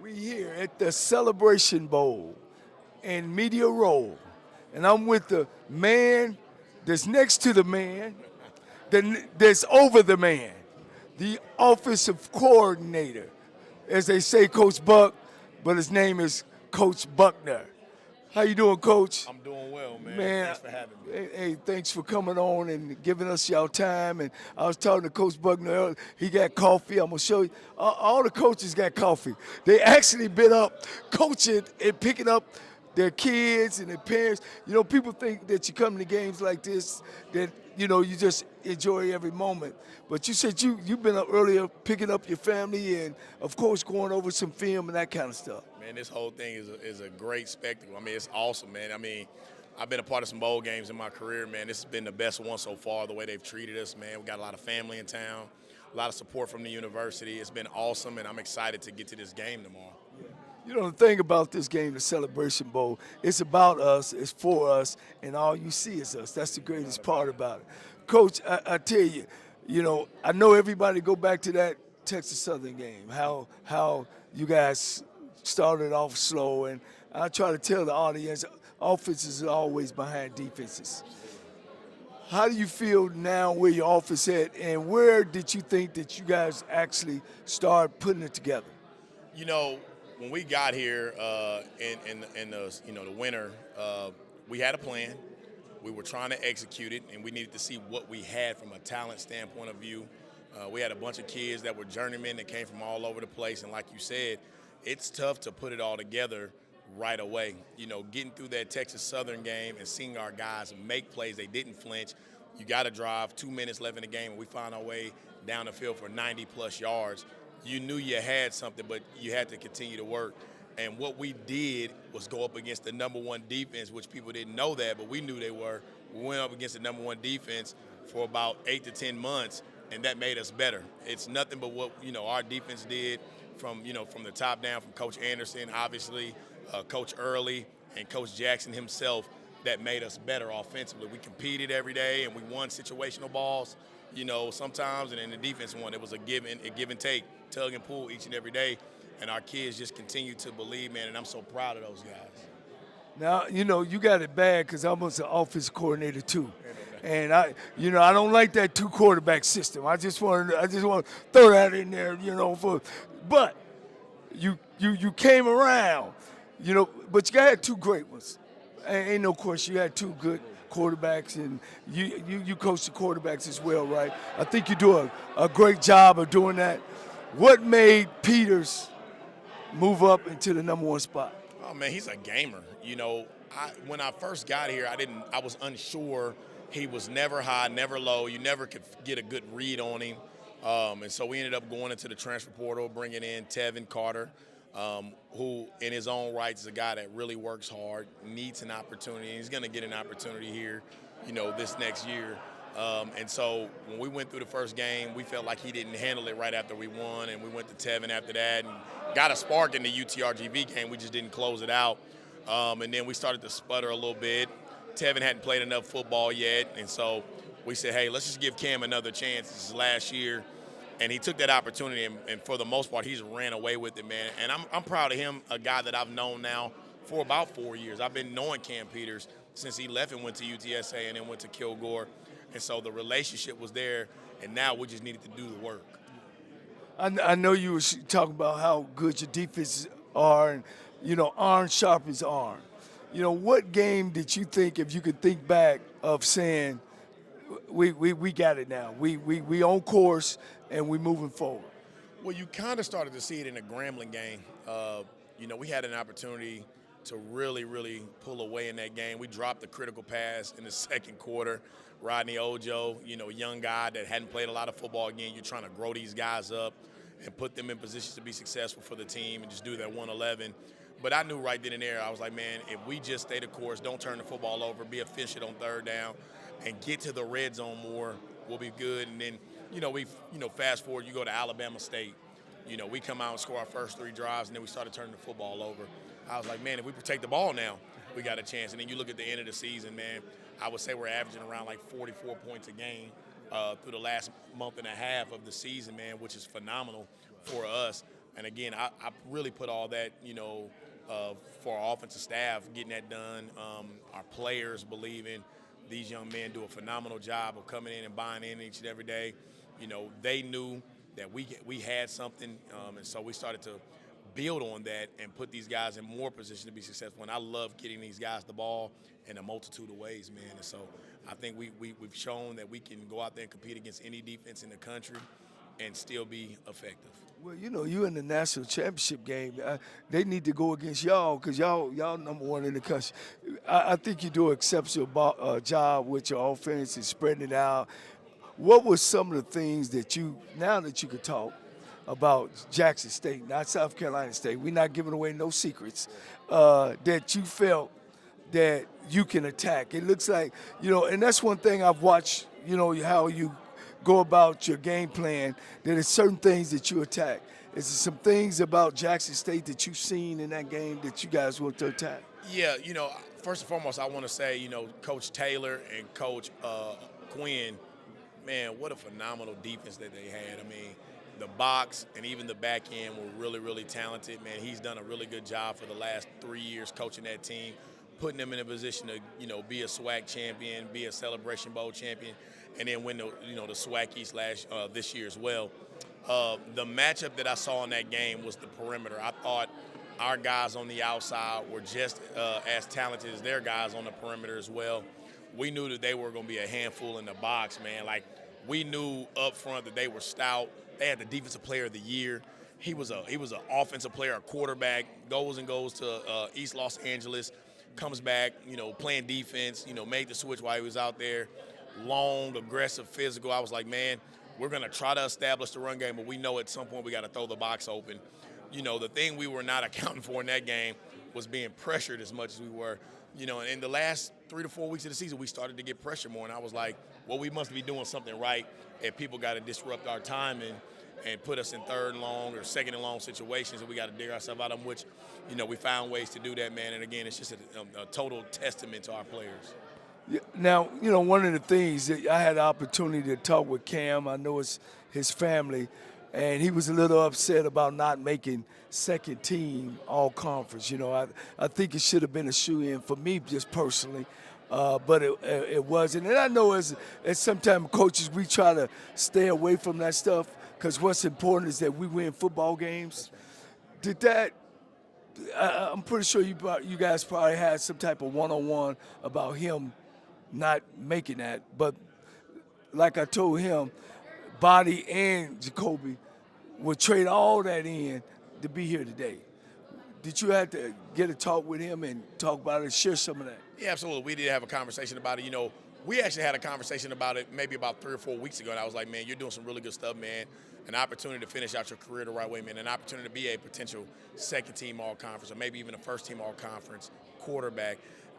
We here at the Celebration Bowl in Media Row, and I'm with the man that's next to the man that's over the man, the offensive coordinator. As they say, Coach Buck, but his name is Coach Buckner. How you doing, Coach? I'm doing well, man. Man, Thanks for having me. hey, thanks for coming on and giving us your time. And I was talking to Coach Buckner earlier. He got coffee. I'm gonna show you. All the coaches got coffee. They actually been up coaching and picking up their kids and their parents. You know, people think that you come to games like this that you just enjoy every moment. But you said you've been up earlier picking up your family and of course going over some film and that kind of stuff. Man, this whole thing is a great spectacle. I mean, it's awesome, man. I mean, I've been a part of some bowl games in my career, man. This has been the best one so far, the way they've treated us, man. We got a lot of family in town, a lot of support from the university. It's been awesome, and I'm excited to get to this game tomorrow. You know, the thing about this game, the Celebration Bowl, it's about us, it's for us, and all you see is us. That's the greatest part about it. Coach, I tell you, I know everybody go back to that Texas Southern game, how you guys started off slow, and I try to tell the audience, offenses are always behind defenses. How do you feel now where your offense at, and where did you think that you guys actually start putting it together? You know, when we got here in the winter, we had a plan. We were trying to execute it, and we needed to see what we had from a talent standpoint of view. We had a bunch of kids that were journeymen that came from all over the place, and like you said, it's tough to put it all together right away. You know, getting through that Texas Southern game and seeing our guys make plays, they didn't flinch. You got to drive, 2 minutes left in the game, and we found our way down the field for 90-plus yards. You knew you had something, but you had to continue to work. And what we did was go up against the number one defense, which people didn't know that, but we knew they were. We went up against the number one defense for about 8 to 10 months, and that made us better. It's nothing but what our defense did from the top down, from Coach Anderson, obviously, Coach Early, and Coach Jackson himself, that made us better offensively. We competed every day, and we won situational balls. Sometimes, and in the defense one, it was a give and take, tug and pull each and every day. And our kids just continue to believe, man, and I'm so proud of those guys. Now, you got it bad because I was an offense coordinator too. And I don't like that two quarterback system. I just want to throw that in there, but you came around, but you had two great ones. Ain't no question. You had two good quarterbacks, and you coach the quarterbacks as well, right? I think you do a great job of doing that. What made Peters move up into the number one spot? Oh man, he's a gamer. When I first got here, I was unsure. He was never high, never low. You never could get a good read on him. And so we ended up going into the transfer portal, bringing in Tevin Carter, who in his own right is a guy that really works hard, needs an opportunity, and he's going to get an opportunity here, this next year. And so when we went through the first game, we felt like he didn't handle it right after we won, and we went to Tevin after that and got a spark in the UTRGV game. We just didn't close it out. And then we started to sputter a little bit. Tevin hadn't played enough football yet, and so we said, hey, let's just give Cam another chance. This is last year. And he took that opportunity, and for the most part, he's ran away with it, man. And I'm proud of him, a guy that I've known now for about 4 years. I've been knowing Cam Peters since he left and went to UTSA and then went to Kilgore. And so the relationship was there, and now we just needed to do the work. I know you were talking about how good your defenses are, and iron sharpens iron. What game did you think, if you could think back, of saying we got it now, we on course and we moving forward? Well, you kind of started to see it in the Grambling game. We had an opportunity to really, really pull away in that game. We dropped the critical pass in the second quarter. Rodney Ojo, young guy that hadn't played a lot of football again. You're trying to grow these guys up and put them in positions to be successful for the team and just do that 111. But I knew right then and there, I was like, man, if we just stay the course, don't turn the football over, be efficient on third down, and get to the red zone more, we'll be good. And then, fast forward, you go to Alabama State. We come out and score our first 3 drives, and then we started turning the football over. I was like, man, if we protect the ball now, we got a chance. And then you look at the end of the season, man, I would say we're averaging around like 44 points a game through the last month and a half of the season, man, which is phenomenal for us. And again, I really put all that, for our offensive staff, getting that done. Our players believing these young men do a phenomenal job of coming in and buying in each and every day. They knew that we had something, and so we started to build on that and put these guys in more position to be successful. And I love getting these guys the ball in a multitude of ways, man. And so I think we've shown that we can go out there and compete against any defense in the country and still be effective. Well, you in the national championship game. They need to go against y'all because y'all number one in the country. I think you do an exceptional job with your offense and spreading it out. What were some of the things that now that you could talk about Jackson State, not South Carolina State, we're not giving away no secrets, that you felt that you can attack? It looks like, and that's one thing I've watched, how you go about your game plan, that there's certain things that you attack. Is there some things about Jackson State that you've seen in that game that you guys want to attack? Yeah, first and foremost, I want to say, Coach Taylor and Coach Quinn, man, what a phenomenal defense that they had. I mean, the box and even the back end were really, really talented. Man, he's done a really good job for the last 3 years coaching that team, putting them in a position to, be a SWAC champion, be a Celebration Bowl champion, and then win the SWAC East this year as well. The matchup that I saw in that game was the perimeter. I thought our guys on the outside were just as talented as their guys on the perimeter as well. We knew that they were going to be a handful in the box, man. Like, we knew up front that they were stout. They had the Defensive Player of the Year. He was an offensive player, a quarterback, goes to East Los Angeles, comes back, playing defense, made the switch while he was out there. Long, aggressive, physical. I was like, man, we're going to try to establish the run game, but we know at some point we got to throw the box open. The thing we were not accounting for in that game was being pressured as much as we were. And in the last 3 to 4 weeks of the season, we started to get pressure more, and I was like, well, we must be doing something right if people got to disrupt our timing and put us in third and long or second and long situations, and we got to dig ourselves out of them, which, we found ways to do that, man. And, again, it's just a total testament to our players. Yeah, now, one of the things that I had the opportunity to talk with Cam, I know it's his family, and he was a little upset about not making second team all conference. I think it should have been a shoe-in for me just personally, but it wasn't. And I know as sometimes coaches, we try to stay away from that stuff because what's important is that we win football games. I'm pretty sure you guys probably had some type of one-on-one about him not making that. But like I told him, Body and Jacoby would trade all that in to be here today. Did you have to get a talk with him and talk about it, share some of that? Yeah, absolutely. We did have a conversation about it. We actually had a conversation about it maybe about 3 or 4 weeks ago, and I was like, man, you're doing some really good stuff, man. An opportunity to finish out your career the right way, man. An opportunity to be a potential second-team all-conference or maybe even a first-team all-conference quarterback.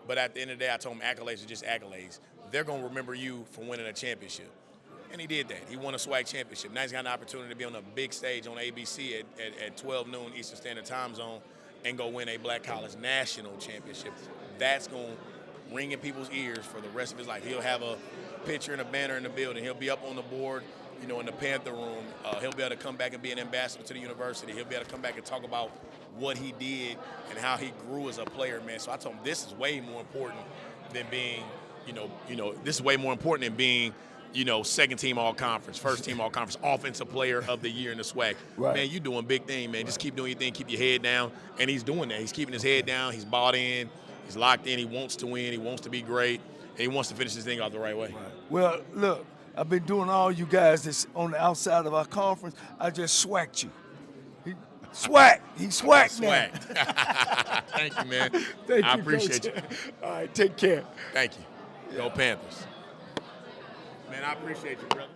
But at the end of the day, I told him accolades are just accolades. They're going to remember you for winning a championship. And he did that. He won a SWAC championship. Now he's got an opportunity to be on a big stage on ABC at 12 noon Eastern Standard Time Zone and go win a Black College National Championship. That's going to ring in people's ears for the rest of his life. He'll have a picture and a banner in the building. He'll be up on the board, in the Panther Room. He'll be able to come back and be an ambassador to the university. He'll be able to come back and talk about what he did and how he grew as a player, man. So I told him this is way more important than being, this is way more important than being, second team all conference, first team all conference, offensive player of the year in the SWAC. Right. Man, you doing big thing, man. Just keep doing your thing, keep your head down. And he's doing that. He's keeping his head down. He's bought in. He's locked in. He wants to win. He wants to be great. And he wants to finish this thing out the right way. Right. Well, look, I've been doing all you guys that's on the outside of our conference. I just swacked you. He swacked now. Thank you, man. Thank I you, appreciate Coach. you. All right, take care. Thank you. Go Panthers. Man, I appreciate you, brother.